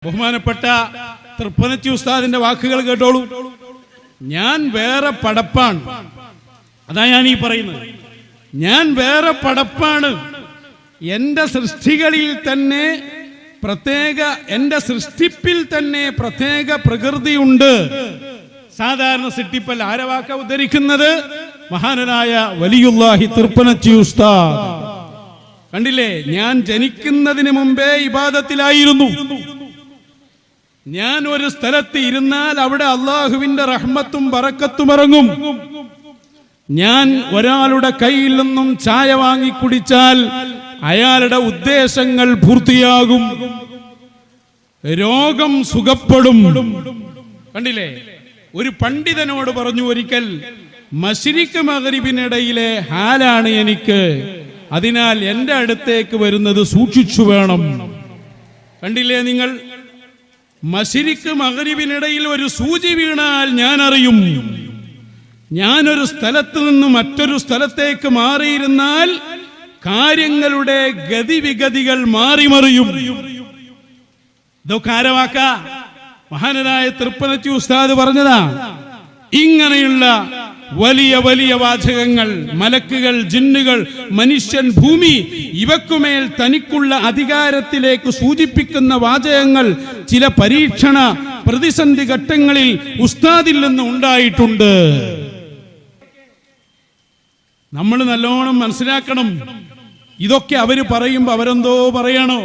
ബഹുമാനപ്പെട്ട തൃപ്പനച്ചി ഉസ്താദിന്റെ വാക്കുകൾ കേട്ടോളൂ. ഞാൻ വേറെ പടപ്പാണ്, അതാ ഞാൻ ഈ പറയുന്നത്. ഞാൻ വേറെ പടപ്പാണ്. എന്റെ സൃഷ്ടികളിൽ തന്നെ എന്റെ സൃഷ്ടിപ്പിൽ തന്നെ പ്രത്യേക പ്രകൃതിയുണ്ട്. സാധാരണ സൃഷ്ടിപ്പല്ല. ആരെ വാക്ക ഉദ്ധരിക്കുന്നത്? മഹാനായ വലിയുല്ലാഹി തൃപ്പനച്ചി ഉസ്താദ്. കണ്ടില്ലേ, ഞാൻ ജനിക്കുന്നതിന് മുമ്പേ ഇബാദത്തിലായിരുന്നു. ഞാൻ ഒരു സ്ഥലത്ത് ഇരുന്നാൽ അവിടെ അള്ളാഹുവിന്റെ റഹ്മത്തും ബറക്കത്തും ഇറങ്ങും. ഞാൻ ഒരാളുടെ കയ്യിൽ നിന്നും ചായ വാങ്ങി കുടിച്ചാൽ അയാളുടെ ഉദ്ദേശങ്ങൾ പൂർത്തിയാകും, രോഗം സുഖപ്പെടും. കണ്ടില്ലേ, ഒരു പണ്ഡിതനോട് പറഞ്ഞു ഒരിക്കൽ, മശ്രിഖ് മഗ്രിബിനിടയിലെ ഹാലാണ് എനിക്ക്, അതിനാൽ എന്റെ അടുത്തേക്ക് വരുന്നത് സൂക്ഷിച്ചു വേണം. കണ്ടില്ലേ നിങ്ങൾ, മശ്രിഖ് മഗ്രിബിനിടയിൽ ഒരു സൂചി വീണാൽ ഞാൻ അറിയും. ഞാനൊരു സ്ഥലത്ത് നിന്ന് മറ്റൊരു സ്ഥലത്തേക്ക് മാറിയിരുന്നാൽ കാര്യങ്ങളുടെ ഗതിവിഗതികൾ മാറിമറിയും. ഇതൊക്കെ ആരവാക്ക? മഹാനായ തൃപ്പനച്ചി ഉസ്താദ് പറഞ്ഞതാ. ഇങ്ങനെയുള്ള വലിയ വലിയ വാചകങ്ങൾ, മലക്കുകൾ, ജിന്നുകൾ, മനുഷ്യൻ, ഭൂമി, ഇവക്കുമേൽ തനിക്കുള്ള അധികാരത്തിലേക്ക് സൂചിപ്പിക്കുന്ന വാചകങ്ങൾ ചില പരീക്ഷണ പ്രതിസന്ധി ഘട്ടങ്ങളിൽ ഉസ്താദിൽ നിന്ന് ഉണ്ടായിട്ടുണ്ട്. നമ്മൾ നല്ലോണം മനസ്സിലാക്കണം. ഇതൊക്കെ അവര് പറയുമ്പോ അവരെന്തോ പറയണോ?